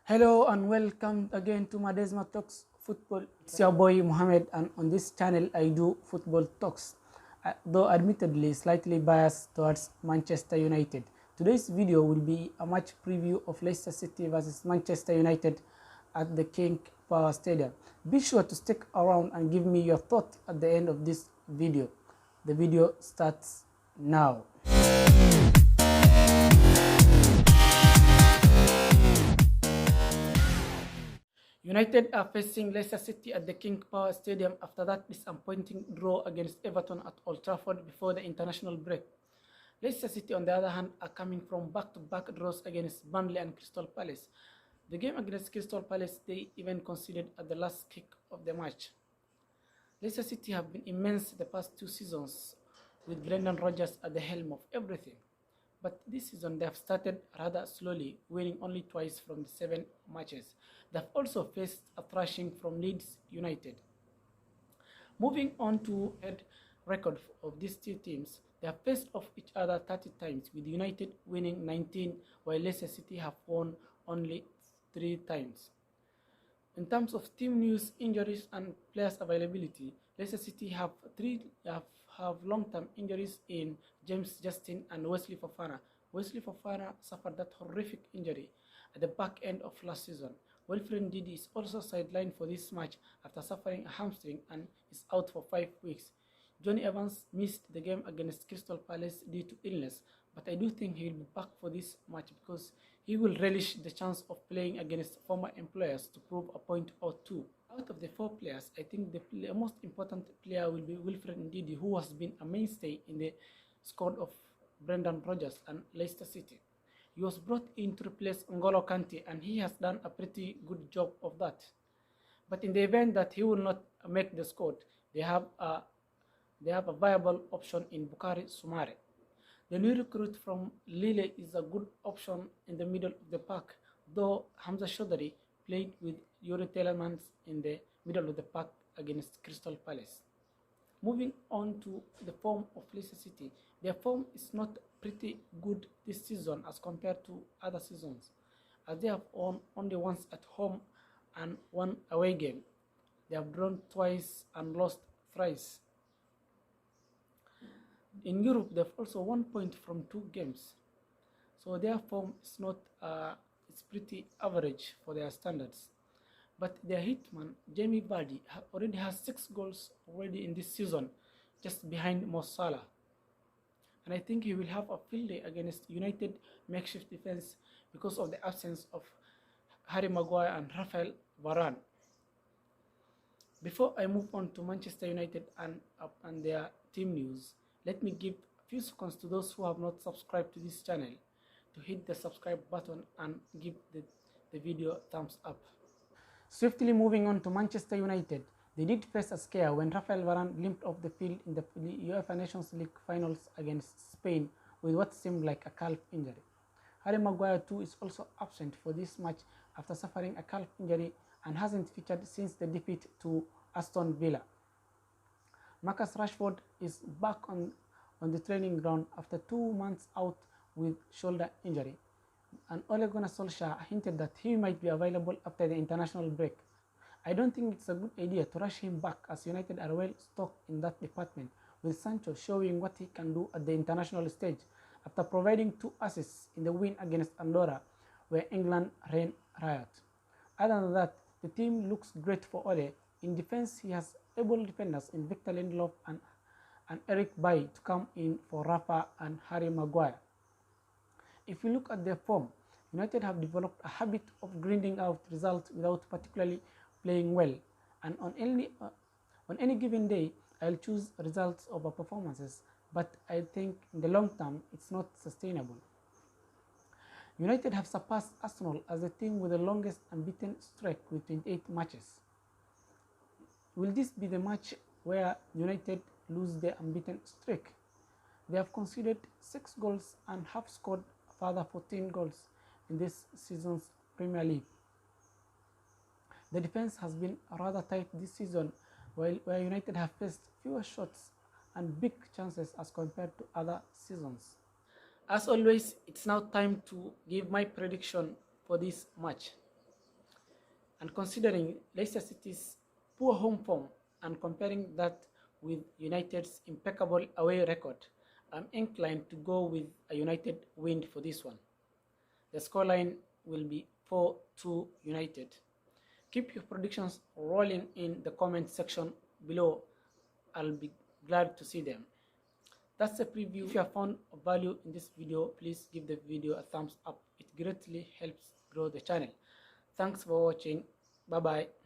Hello and welcome again to Madesma Talks Football. It's your boy Mohammed, and on this channel I do football talks, though admittedly slightly biased towards Manchester United. Today's video will be a match preview of Leicester City versus Manchester United at the King Power Stadium. Be sure to stick around and give me your thought at the end of this video. The video starts now. United are facing Leicester City at the King Power Stadium after that disappointing draw against Everton at Old Trafford before the international break. Leicester City, on the other hand, are coming from back-to-back draws against Burnley and Crystal Palace. The game against Crystal Palace, they even conceded at the last kick of the match. Leicester City have been immense the past 2 seasons, with Brendan Rodgers at the helm of everything. But this season they have started rather slowly, winning only twice from the 7 matches. They have also faced a thrashing from Leeds United. Moving on to head record of these two teams, they have faced off each other 30 times, with United winning 19, while Leicester City have won only 3 times. In terms of team news, injuries, and players availability, Leicester City have long-term injuries in James Justin and Wesley Fofana. Wesley Fofana suffered that horrific injury at the back end of last season. Wilfred Ndidi is also sidelined for this match after suffering a hamstring and is out for 5 weeks. Johnny Evans missed the game against Crystal Palace due to illness, but I do think he will be back for this match because he will relish the chance of playing against former employers to prove a point or two. Out of the 4 players, I think the most important player will be Wilfred Ndidi, who has been a mainstay in the squad of Brendan Rodgers and Leicester City. He was brought in to replace N'Golo Kante, and he has done a pretty good job of that. But in the event that he will not make the squad, they have a viable option in Boukary Soumaré. The new recruit from Lille is a good option in the middle of the pack, though Hamza Choudhury played with Yuri Telemans in the middle of the pack against Crystal Palace. Moving on to the form of Leicester City, their form is not pretty good this season as compared to other seasons, as they have won only once at home and 1 away game. They have drawn twice and lost thrice. In Europe, they've also 1 point from 2 games, so their form is not it's pretty average for their standards. But their hitman Jamie Vardy already has 6 goals already in this season, just behind Mo Salah, and I think he will have a field day against United makeshift defense because of the absence of Harry Maguire and Rafael Varane. Before I move on to Manchester United and their team news, let me give a few seconds to those who have not subscribed to this channel to hit the subscribe button and give the video a thumbs up. Swiftly moving on to Manchester United, they did face a scare when Rafael Varane limped off the field in the UEFA Nations League finals against Spain with what seemed like a calf injury. Harry Maguire too is also absent for this match after suffering a calf injury and hasn't featured since the defeat to Aston Villa. Marcus Rashford is back on the training ground after 2 months out with shoulder injury, and Ole Gunnar Solskjaer hinted that he might be available after the international break. I don't think it's a good idea to rush him back, as United are well stocked in that department, with Sancho showing what he can do at the international stage after providing 2 assists in the win against Andorra, where England ran riot. Other than that, the team looks great for Ole. In defense, he has able defenders in Victor Lindelof and Eric Bailly to come in for Rafa and Harry Maguire. If you look at their form, United have developed a habit of grinding out results without particularly playing well, and on any given day, I'll choose results over performances, but I think in the long term, it's not sustainable. United have surpassed Arsenal as the team with the longest unbeaten streak with 28 matches. Will this be the match where United lose their unbeaten streak? They have conceded 6 goals and have scored further 14 goals in this season's Premier League. The defense has been rather tight this season, where United have faced fewer shots and big chances as compared to other seasons. As always, it's now time to give my prediction for this match. And considering Leicester City's poor home form and comparing that with United's impeccable away record, I'm inclined to go with a United win for this one. The scoreline will be 4-2 United. Keep your predictions rolling in the comment section below. I'll be glad to see them. That's a preview. If you have found value in this video, please give the video a thumbs up. It greatly helps grow the channel. Thanks for watching. Bye bye.